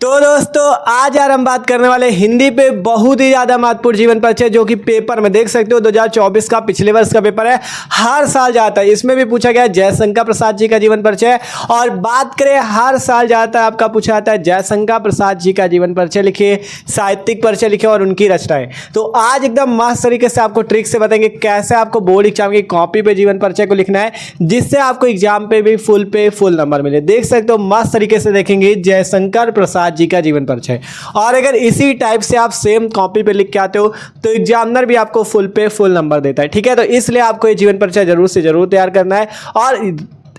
तो दोस्तों आज यार हम बात करने वाले हिंदी पे बहुत ही ज़्यादा महत्वपूर्ण जीवन परिचय जो कि पेपर में देख सकते हो 2024 का पिछले वर्ष का पेपर है, हर साल जाता है। इसमें भी पूछा गया जयशंकर प्रसाद जी का जीवन परिचय। और बात करें हर साल जाता है आपका पूछा जाता है जयशंकर प्रसाद जी का जीवन परिचय लिखिए, साहित्यिक परिचय लिखिए और उनकी रचनाएं। तो आज एकदम मस्त तरीके से आपको ट्रिक से बताएंगे कैसे आपको बोर्ड एग्जाम की कॉपी पे जीवन परिचय को लिखना है जिससे आपको एग्जाम पे भी फुल नंबर मिले। देख सकते हो मस्त तरीके से देखेंगे जयशंकर प्रसाद जी का जीवन परिचय। और अगर इसी टाइप से आप सेम कॉपी पे लिख के आते हो तो एग्जामिनर भी आपको फुल नंबर देता है। ठीक है, तो इसलिए आपको ये जीवन परिचय जरूर से जरूर तैयार करना है। और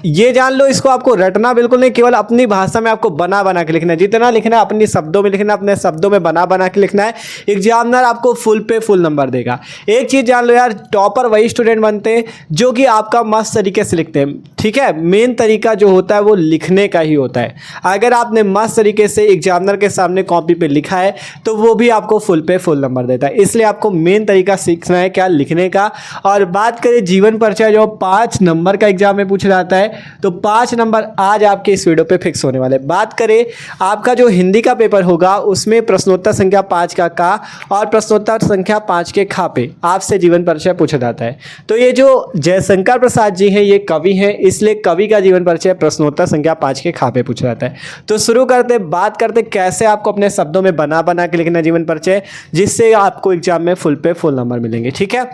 ये जान लो इसको आपको रटना बिल्कुल नहीं, केवल अपनी भाषा में आपको बना के लिखना है। जितना लिखना है अपनी शब्दों में लिखना है, अपने शब्दों में बना के लिखना है। एग्जामिनर आपको फुल नंबर देगा। एक चीज़ जान लो यार, टॉपर वही स्टूडेंट बनते हैं जो कि आपका मस्त तरीके से लिखते हैं। ठीक है, मेन तरीका जो होता है वो लिखने का ही होता है। अगर आपने मस्त तरीके से एग्जामिनर के सामने कॉपी पे लिखा है तो वो भी आपको फुल नंबर देता है। इसलिए आपको मेन तरीका सीखना है क्या, लिखने का। और बात करें जीवन परिचय जो 5 नंबर का एग्जाम में पूछा जाता है तो 5 नंबर आज आपके इस वीडियो पे फिक्स होने वाले। बात करें आपका जो हिंदी का पेपर होगा उसमें प्रश्नोत्तर संख्या 5 का और प्रश्नोत्तर संख्या 5 के खा पे आपसे जीवन परिचय पूछा जाता है। तो ये जो जयशंकर प्रसाद जी हैं ये कवि हैं, इसलिए कवि का जीवन परिचय प्रश्नोत्तर संख्या 5 के खा पे पूछा जाता है। तो शुरू करते बात करते कैसे आपको अपने शब्दों में बना के लिखना जीवन परिचय जिससे आपको एग्जाम में फुल नंबर मिलेंगे। ठीक है,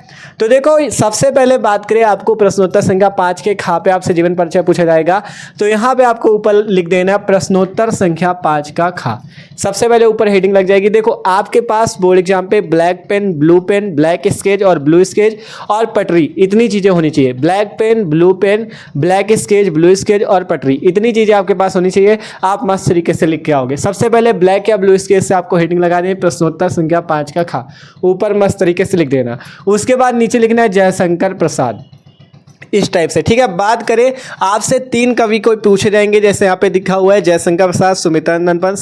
तो देखो सबसे पहले बात करें आपको प्रश्नोत्तर संख्या 5 के खा पे आपसे जीवन परिचय पूछा जाएगा। तो यहां पे आपको ऊपर लिख देना प्रश्नोत्तर संख्या 5 का खा। सबसे पहले ऊपर हेडिंग लग जाएगी। देखो आपके पास बोर्ड एग्जाम पे black pen, blue pen, black sketch और ब्लू स्केच और पटरी, इतनी चीजें होनी चाहिए। Black pen, blue pen, black sketch, blue sketch और पटरी, इतनी चीजें आपके पास होनी चाहिए। आप मस्त तरीके से लिख के आओगे। सबसे पहले ब्लैक या ब्लू स्केच से आपको हेडिंग लगा देनी प्रश्नोत्तर संख्या 5 का खा, ऊपर मस्त तरीके से लिख देना। उसके बाद नीचे लिखना है जयशंकर प्रसाद, इस टाइप से। ठीक है, बात करें आपसे 3 कवि को पूछे जाएंगे जैसे यहाँ पे दिखा हुआ है जयशंकर प्रसाद, सुमित्रानंद पंत,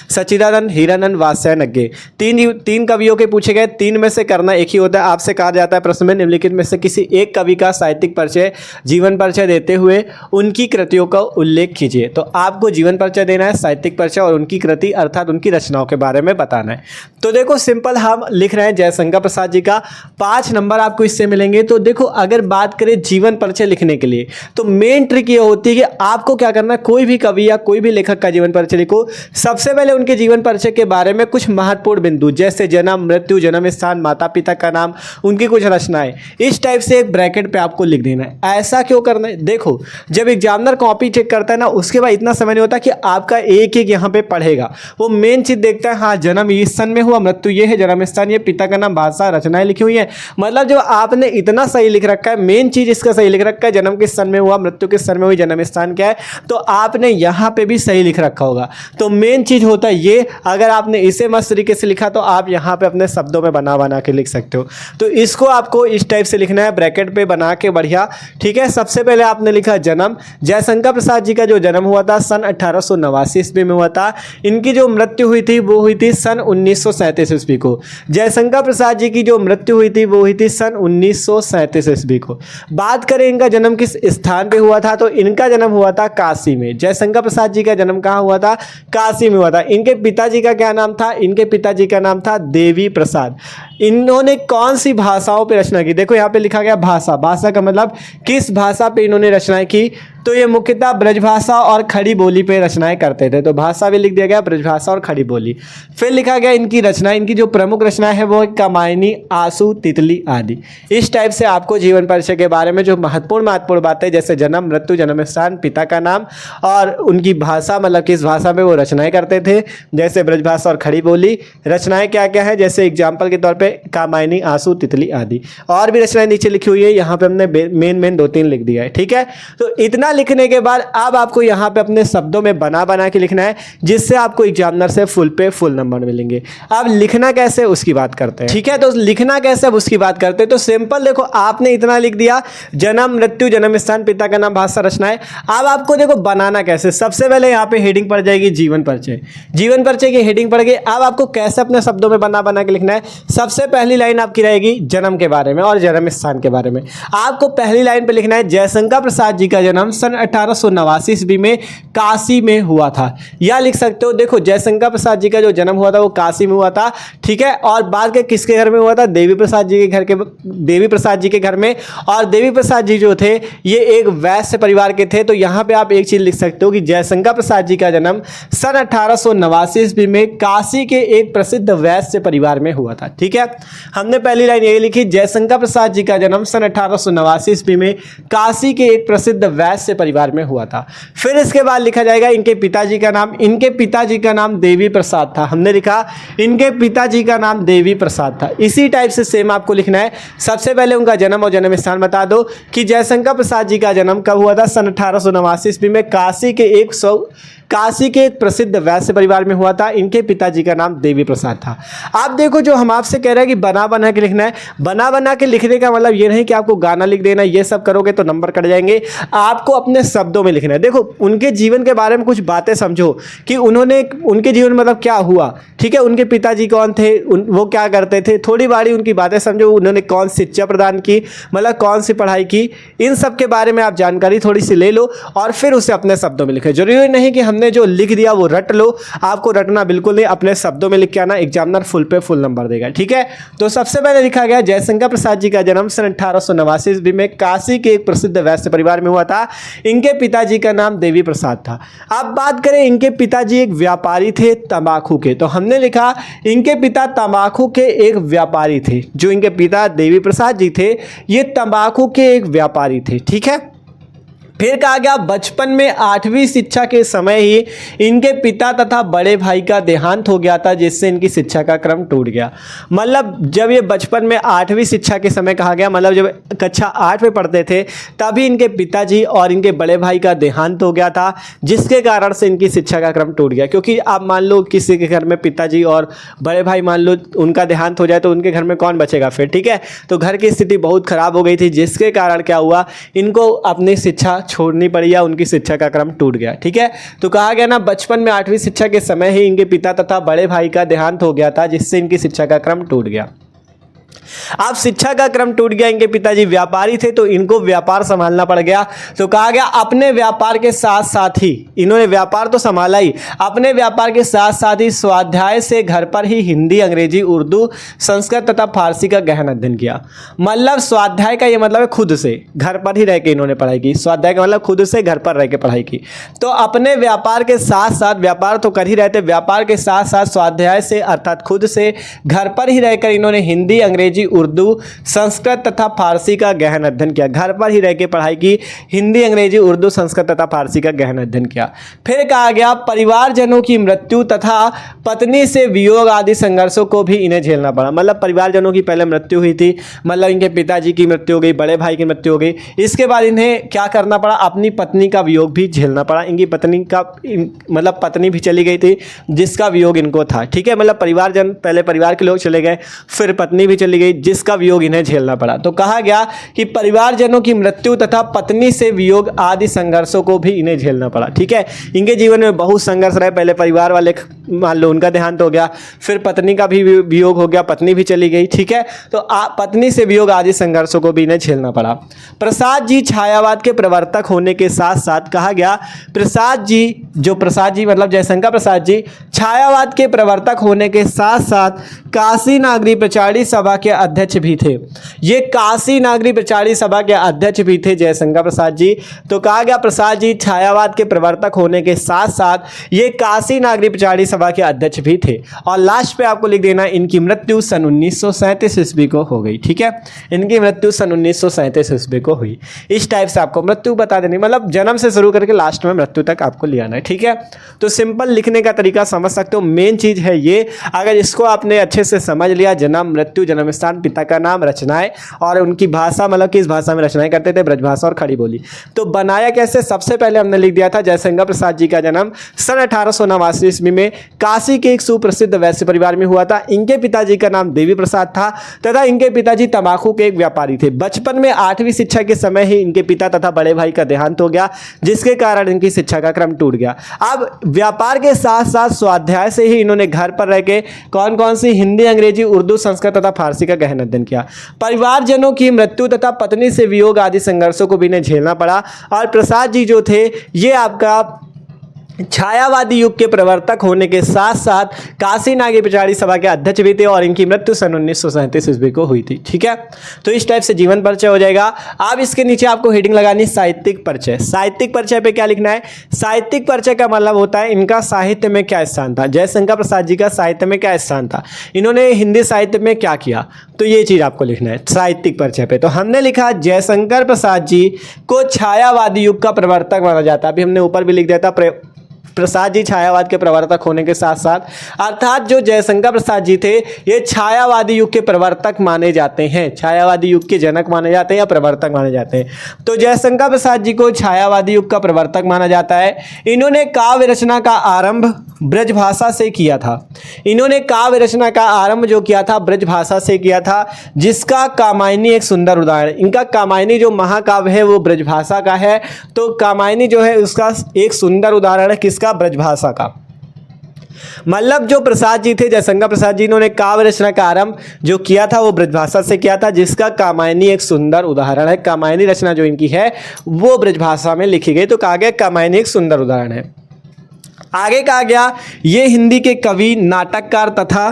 सच्चिदानंद हीरानंद, वात्स्यायन नग्गे। 3 कवियों के पूछे गए, 3 में से करना एक ही होता है। आपसे कहा जाता है प्रश्न में निम्नलिखित में से किसी एक कवि का साहित्यिक परिचय, जीवन परिचय देते हुए उनकी कृतियों का उल्लेख कीजिए। तो आपको जीवन परिचय देना है, साहित्यिक परिचय और उनकी कृति अर्थात उनकी रचनाओं के बारे में बताना है। तो देखो सिंपल हम लिख रहे हैं जयशंकर प्रसाद जी का, 5 नंबर आपको इससे मिलेंगे। तो देखो अगर बात करें जीवन परिचय लिखने के लिए तो मेन ट्रिक ये होती है कि आपको क्या करना है, कोई भी कवि या कोई भी लेखक का जीवन परिचय लिखो। सबसे पहले उनके जीवन परिचय के बारे में कुछ महत्वपूर्ण बिंदु जैसे जन्म, मृत्यु, जन्म स्थान, माता पिता का नाम, उनकी कुछ रचनाएं, इस टाइप से एक ब्रैकेट पे आपको लिख देना है। ऐसा क्यों करना है, देखो जब एग्जामिनर कॉपी चेक करता है ना उसके बाद इतना समय नहीं होता कि आपका एक यहाँ पे पढ़ेगा। वो मेन चीज देखता है, हाँ जन्म इस सन में हुआ, मृत्यु ये है, जन्म स्थान ये, पिता का नाम, भाषा, रचनाएं लिखी हुई है। मतलब जो आपने इतना सही लिख रखा है, मेन चीज इसका सही लिख रखा है, जन्म किस सन में हुआ, मृत्यु किस सन में हुई, जन्म स्थान क्या है, तो आपने यहां पे भी सही लिख रखा होगा। तो मेन चीज होता है ये, अगर आपने इसे मस्त तरीके से लिखा तो आप यहां पे अपने शब्दों में बना के लिख सकते हो। तो इसको आपको इस टाइप से लिखना है, ब्रैकेट पे बना के बढ़िया। ठीक है, सबसे पहले आपने लिखा जन्म, जयशंकर प्रसाद जी का जो जन्म हुआ था सन 1889 ईस्वी में हुआ था। इनकी जो मृत्यु हुई थी वो हुई थी सन 1937 ईस्वी को। जयशंकर प्रसाद जी की जो मृत्यु हुई थी वो हुई थी सन 1937 ईस्वी को। बात करें इनका जन्म किस स्थान पे हुआ था तो इनका जन्म हुआ था काशी में। जयशंकर प्रसाद जी का जन्म कहाँ हुआ था, काशी में हुआ था। इनके पिताजी का क्या नाम था, इनके पिताजी का नाम था देवी प्रसाद। इन्होंने कौन सी भाषाओं पे रचना की, देखो यहाँ पे लिखा गया भाषा, भाषा का मतलब किस भाषा पे इन्होंने रचनाएं की, तो ये मुख्यतः ब्रजभाषा और खड़ी बोली पे रचनाएं करते थे। तो भाषा भी लिख दिया गया, ब्रजभाषा और खड़ी बोली। फिर लिखा गया इनकी रचना, इनकी जो प्रमुख रचनाएं है वो कामायनी, आंसू, तितली आदि। इस टाइप से आपको जीवन परिचय के बारे में जो महत्वपूर्ण बातें जैसे जन्म, मृत्यु, जन्म स्थान, पिता का नाम और उनकी भाषा, मतलब किस भाषा में वो रचनाएं करते थे, जैसे ब्रजभाषा और खड़ी बोली। रचनाएं क्या क्या है, जैसे एग्जाम्पल के तौर पर कामायनी, आंसू, तितली आदि। और भी रचनाएं नीचे लिखी हुई है, यहाँ पे हमने मेन 2-3 लिख दिया है। ठीक है, तो इतना लिखने के बाद अब आपको यहाँ पे अपने शब्दों में बना के लिखना है जिससे आपको एग्जामिनर से फुल नंबर मिलेंगे। अब लिखना कैसे उसकी बात करते हैं। ठीक है, तो लिखना कैसे अब उसकी बात करते हैं। तो सिंपल देखो आपने इतना लिख दिया, जन्म, मृत्यु, जन्म स्थान, पिता का नाम, भाषा, रचनाएं। अब आपको देखो बनाना कैसे, सबसे पहले यहाँ पे हेडिंग पड़ जाएगी जीवन परिचय। जीवन परिचय की हेडिंग पड़ गई। अब आपको कैसे अपने शब्दों में बना के लिखना है। सबसे पहली लाइन आपकी रहेगी जन्म के बारे में और जन्म स्थान के बारे में। आपको पहली लाइन पे लिखना है जयशंकर प्रसाद जी का जन्म सन 1889 ईस्वी में काशी में हुआ था। या लिख सकते हो, देखो जयशंकर प्रसाद जी का जो जन्म हुआ था वो काशी में हुआ था, ठीक है। और बाद के किसके घर में हुआ था? देवी प्रसाद जी के घर में। और देवी प्रसाद जी जो थे ये एक वैश्य परिवार के थे। तो यहाँ पे आप एक चीज लिख सकते हो कि जयशंकर प्रसाद जी का जन्म सन 1889 ईस्वी में काशी के एक प्रसिद्ध वैश्य परिवार में हुआ था, ठीक है। हमने पहली लाइन ये लिखी, जयशंकर प्रसाद जी का जन्म सन 1889 ईस्वी में काशी के एक प्रसिद्ध वैश्य परिवार में हुआ था। फिर इसके बाद लिखा जाएगा इनके पिताजी का नाम। इनके पिताजी का नाम देवी प्रसाद था। हमने लिखा इनके पिताजी का नाम देवी प्रसाद था। इसी टाइप से सेम आपको लिखना है। सबसे पहले उनका जन्म और जन्म स्थान बता दो कि जयशंकर प्रसाद जी का जन्म कब हुआ था? सन 1889 ईस्वी में काशी के एक प्रसिद्ध वैश्य परिवार में हुआ था। इनके पिताजी का नाम देवी प्रसाद था। आप देखो जो हम आपसे कह रहे हैं कि बना बना के लिखना है, बना बना के लिखने का मतलब ये नहीं कि आपको गाना लिख देना, ये सब करोगे तो नंबर कट जाएंगे। आपको अपने शब्दों में लिखना है। देखो उनके जीवन के बारे में कुछ बातें समझो कि उनके जीवन में मतलब क्या हुआ, ठीक है। उनके पिताजी कौन थे, वो क्या करते थे, थोड़ी बाड़ी उनकी बातें समझो। उन्होंने कौन शिक्षा प्रदान की, मतलब कौन सी पढ़ाई की, इन सब के बारे में आप जानकारी थोड़ी सी ले लो और फिर उसे अपने शब्दों में लिखे। जरूरी नहीं कि हमने जो लिख दिया वो रट लो, आपको रटना बिल्कुल नहीं, अपने शब्दों में लिख के आना। एग्जामिनर फुल पे फुल नंबर देगा, ठीक है। तो सबसे पहले लिखा गया जयशंकर प्रसाद जी का जन्म सन 1889 ईस्वी में काशी के एक प्रसिद्ध वैश्य परिवार में हुआ था। इनके पिताजी का नाम देवी प्रसाद था। अब बात करें, इनके पिताजी एक व्यापारी थे तंबाकू के। तो हमने लिखा इनके पिता तंबाकू के एक व्यापारी थे। जो इनके पिता देवी प्रसाद जी थे ये तंबाकू के एक व्यापारी थे, ठीक है। फिर कहा गया बचपन में 8वीं शिक्षा के समय ही इनके पिता तथा बड़े भाई का देहांत हो गया था, जिससे इनकी शिक्षा का क्रम टूट गया। मतलब जब ये बचपन में 8वीं शिक्षा के समय कहा गया, मतलब जब कक्षा 8 में पढ़ते थे तभी इनके पिताजी और इनके बड़े भाई का देहांत हो गया था, जिसके कारण से इनकी शिक्षा का क्रम टूट गया। क्योंकि आप मान लो किसी के घर में पिताजी और बड़े भाई मान लो उनका देहांत हो जाए तो उनके घर में कौन बचेगा फिर, ठीक है। तो घर की स्थिति बहुत खराब हो गई थी, जिसके कारण क्या हुआ, इनको अपनी शिक्षा छोड़नी पड़ी या उनकी शिक्षा का क्रम टूट गया, ठीक है। तो कहा गया ना बचपन में 8वीं शिक्षा के समय ही इनके पिता तथा बड़े भाई का देहांत हो गया था, जिससे इनकी शिक्षा का क्रम टूट गया। अब शिक्षा का क्रम टूट गया, इनके पिताजी व्यापारी थे तो इनको व्यापार संभालना पड़ गया। तो कहा गया अपने व्यापार के साथ साथ ही इन्होंने व्यापार तो संभाला ही, अपने व्यापार के साथ साथ ही स्वाध्याय से घर पर ही हिंदी, अंग्रेजी, उर्दू, संस्कृत तथा फारसी का गहन अध्ययन किया। मतलब स्वाध्याय का ये मतलब है खुद से घर पर ही रह के इन्होंने पढ़ाई की। स्वाध्याय का मतलब खुद से घर पर रह के पढ़ाई की। तो अपने व्यापार के साथ साथ, व्यापार तो कर ही रहते, व्यापार के साथ साथ स्वाध्याय से अर्थात खुद से घर पर ही रहकर इन्होंने हिंदी, अंग्रेजी, उर्दू, संस्कृत तथा फारसी का गहन अध्ययन किया। घर पर ही रह के पढ़ाई की, हिंदी, अंग्रेजी, उर्दू, संस्कृत तथा फारसी का गहन अध्ययन किया। फिर कहा गया परिवारजनों की मृत्यु तथा पत्नी से वियोग आदि संघर्षों को भी इन्हें झेलना पड़ा। मतलब परिवारजनों की पहले मृत्यु हुई थी, मतलब इनके पिताजी की मृत्यु हो गई, बड़े भाई की मृत्यु हो गई। इसके बाद इन्हें क्या करना पड़ा, अपनी पत्नी का वियोग भी झेलना पड़ा। इनकी पत्नी का मतलब पत्नी भी चली गई थी, जिसका वियोग इनको था, ठीक है। मतलब परिवारजन, पहले परिवार के लोग चले गए, फिर पत्नी भी चली गई, जिसका वियोग इन्हें झेलना पड़ा। तो कहा गया कि परिवारजनों की मृत्यु तथा पत्नी से वियोग आदि संघर्षों को भी इन्हें झेलना पड़ा, ठीक है। इनके जीवन में बहुत संघर्ष रहे। पहले परिवार वाले मान लो उनका देहांत हो गया, फिर पत्नी का भी वियोग हो गया, पत्नी भी चली गई, ठीक है। तो पत्नी से वियोग आदि संघर्षों को भी इन्हें झेलना पड़ा। प्रसाद जी छायावाद के प्रवर्तक होने के साथ साथ कहा गया प्रसाद जी मतलब जयशंकर प्रसाद जी छायावाद के प्रवर्तक होने के साथ साथ काशी नागरी प्रचारी सभा के अध्यक्ष भी थे। ये काशी नागरी प्रचारी सभा के अध्यक्ष भी थे जयशंकर प्रसाद जी। तो कहा गया प्रसाद जी छायावाद के प्रवर्तक होने के साथ साथ ये काशी नागरी प्रचारी सभा के अध्यक्ष भी थे। और लास्ट पे आपको लिख देना इनकी मृत्यु सन 1937 ईस्वी को हो गई, ठीक है। इनकी मृत्यु सन 1937 ईस्वी को हुई। इस टाइप से आपको मृत्यु बता देनी, मतलब जन्म से शुरू करके लास्ट में मृत्यु तक आपको ले आना है, ठीक है। तो सिंपल लिखने का तरीका समझ सकते हो, मेन चीज है ये। अगर इसको आपने अच्छे से समझ लिया, जन्म, मृत्यु, जन्म स्थान, पिता का नाम, रचनाएं और उनकी भाषा, मतलब किस भाषा में रचनाएं करते थे, ब्रजभाषा और खड़ी बोली। तो बनाया कैसे, सबसे पहले हमने लिख दिया था जयशंकर प्रसाद जी का जन्म सन 1889 ईस्वी में काशी के एक सुप्रसिद्ध वैश्य परिवार में हुआ था। इनके पिताजी का नाम देवी प्रसाद था तथा इनके पिताजी तंबाकू के एक व्यापारी थे। बचपन में 8वीं शिक्षा के समय ही इनके पिता तथा बड़े भाई का देहांत हो गया, जिसके कारण इनकी शिक्षा का क्रम टूट गया। अब व्यापार के साथ साथ स्वाध्याय से ही इन्होंने घर पर रह के कौन कौन सी हिंदी, अंग्रेजी, उर्दू, संस्कृत तथा फारसी राशि का गहन अध्ययन किया। परिवारजनों की मृत्यु तथा पत्नी से वियोग आदि संघर्षों को भी इन्हें झेलना पड़ा। और प्रसाद जी जो थे ये आपका छायावादी युग के प्रवर्तक होने के साथ साथ काशी नागी पिछाड़ी सभा के अध्यक्ष भी थे और इनकी मृत्यु सन 1937 ईस्वी को हुई थी। ठीक है, तो इस टाइप से जीवन परिचय हो जाएगा। अब इसके नीचे आपको हेडिंग लगानी साहित्यिक परिचय। साहित्यिक परिचय पे क्या लिखना है? साहित्यिक परिचय का मतलब होता है इनका साहित्य में क्या स्थान था, जयशंकर प्रसाद जी का साहित्य में क्या स्थान था, इन्होंने हिंदी साहित्य में क्या किया, तो ये चीज आपको लिखना है साहित्यिक परिचय पे। तो हमने लिखा जयशंकर प्रसाद जी को छायावादी युग का प्रवर्तक माना जाता है। अभी हमने ऊपर भी लिख दिया था प्रसाद जी छायावाद के प्रवर्तक होने के साथ साथ, अर्थात जो जयशंकर प्रसाद जी थे ये छायावादी युग के प्रवर्तक माने जाते हैं, छायावादी युग के जनक माने जाते हैं या प्रवर्तक माने जाते हैं। तो जयशंकर प्रसाद जी को छायावादी युग का प्रवर्तक माना जाता है। इन्होंने काव्य रचना का आरंभ ब्रजभाषा से किया था। इन्होंने काव्य रचना का आरंभ जो किया था ब्रजभाषा से किया था, जिसका कामायनी एक सुंदर उदाहरण। इनका कामायनी जो महाकाव्य है वो ब्रजभाषा का है, तो कामायनी जो है उसका एक सुंदर उदाहरण है किसका? ब्रजभाषा का। मतलब जो प्रसाद जी थे, जयशंकर प्रसाद जी, इन्होंने काव्य रचना का आरंभ जो किया था वो ब्रजभाषा से किया था, जिसका कामायनी एक सुंदर उदाहरण है। कामायनी रचना जो इनकी है वो ब्रजभाषा में लिखी गई, तो कहा गया कामायनी एक सुंदर उदाहरण है। आगे कहा गया ये हिंदी के कवि, नाटककार तथा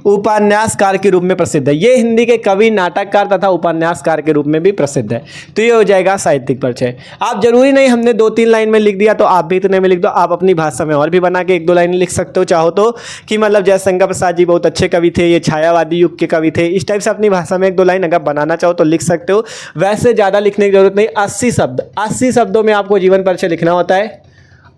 उपन्यासकार के रूप में प्रसिद्ध है। ये हिंदी के कवि, नाटककार तथा उपन्यासकार के रूप में भी प्रसिद्ध है। तो ये हो जाएगा साहित्यिक परिचय। आप जरूरी नहीं हमने 2-3 लाइन में लिख दिया तो आप भी इतने में लिख दो, आप अपनी भाषा में और भी बना के 1-2 लाइन लिख सकते हो चाहो तो, कि मतलब जयशंकर प्रसाद जी बहुत अच्छे कवि थे, ये छायावादी युग के कवि थे। इस टाइप से अपनी भाषा में 1-2 लाइन अगर बनाना चाहो तो लिख सकते हो। वैसे ज़्यादा लिखने की जरूरत नहीं। 80 शब्दों में आपको जीवन परिचय लिखना होता है,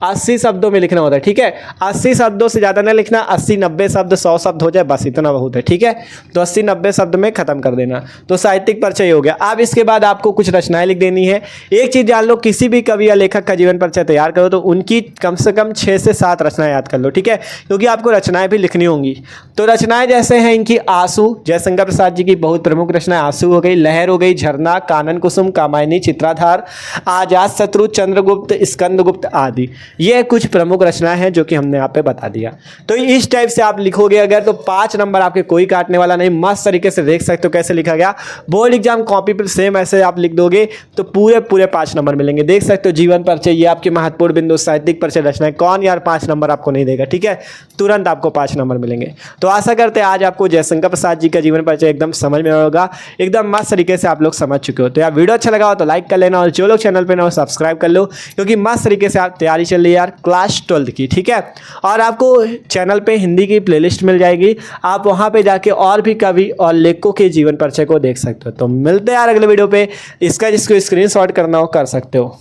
80 शब्दों में लिखना होता है। ठीक है, 80 शब्दों से ज़्यादा ना लिखना, 80-90 शब्द, 100 शब्द हो जाए बस, इतना बहुत है। ठीक है, तो 80-90 शब्द में खत्म कर देना। तो साहित्यिक परिचय हो गया। अब इसके बाद आपको कुछ रचनाएं लिख देनी है। एक चीज़ जान लो, किसी भी कवि या लेखक का जीवन परिचय तैयार करो तो उनकी कम से कम 6 से 7 रचनाएं याद कर लो। ठीक है, क्योंकि आपको रचनाएं भी लिखनी होंगी। तो रचनाएं जैसे हैं इनकी आंसू, जयशंकर प्रसाद जी की बहुत प्रमुख रचनाएं आंसू हो गई, लहर हो गई, झरना, कानन कुसुम, कामायनी, चित्राधार, आजाद शत्रु, चंद्रगुप्त, स्कंदगुप्त आदि, ये कुछ प्रमुख रचना है जो कि हमने यहाँ पे बता दिया। तो इस टाइप से आप लिखोगे अगर तो 5 नंबर आपके कोई काटने वाला नहीं। मस्त तरीके से देख सकते हो कैसे लिखा गया। बोर्ड एग्जाम कॉपी पर सेम ऐसे आप लिख दोगे तो पूरे 5 नंबर मिलेंगे। देख सकते हो जीवन परिचय, ये आपके महत्वपूर्ण बिंदु, साहित्यिक परिचय रचना है। कौन यार 5 नंबर आपको नहीं देगा? ठीक है, तुरंत आपको 5 नंबर मिलेंगे। तो आशा करते हैं आज आपको जयशंकर प्रसाद जी का जीवन परिचय एकदम समझ में होगा, एकदम मस्त तरीके से आप लोग समझ चुके हो। तो यार वीडियो अच्छा लगा हो तो लाइक कर लेना, और जो लोग चैनल पर ना हो सब्सक्राइब कर लो, क्योंकि मस्त तरीके से आप तैयारी चल रही है यार क्लास 12 की। ठीक है, और आपको चैनल पे हिंदी की प्लेलिस्ट मिल जाएगी, आप वहां पे जाके और भी कवि और लेखकों के जीवन परिचय को देख सकते हो। तो मिलते हैं यार अगले वीडियो पे। इसका जिसको स्क्रीनशॉट करना हो कर सकते हो।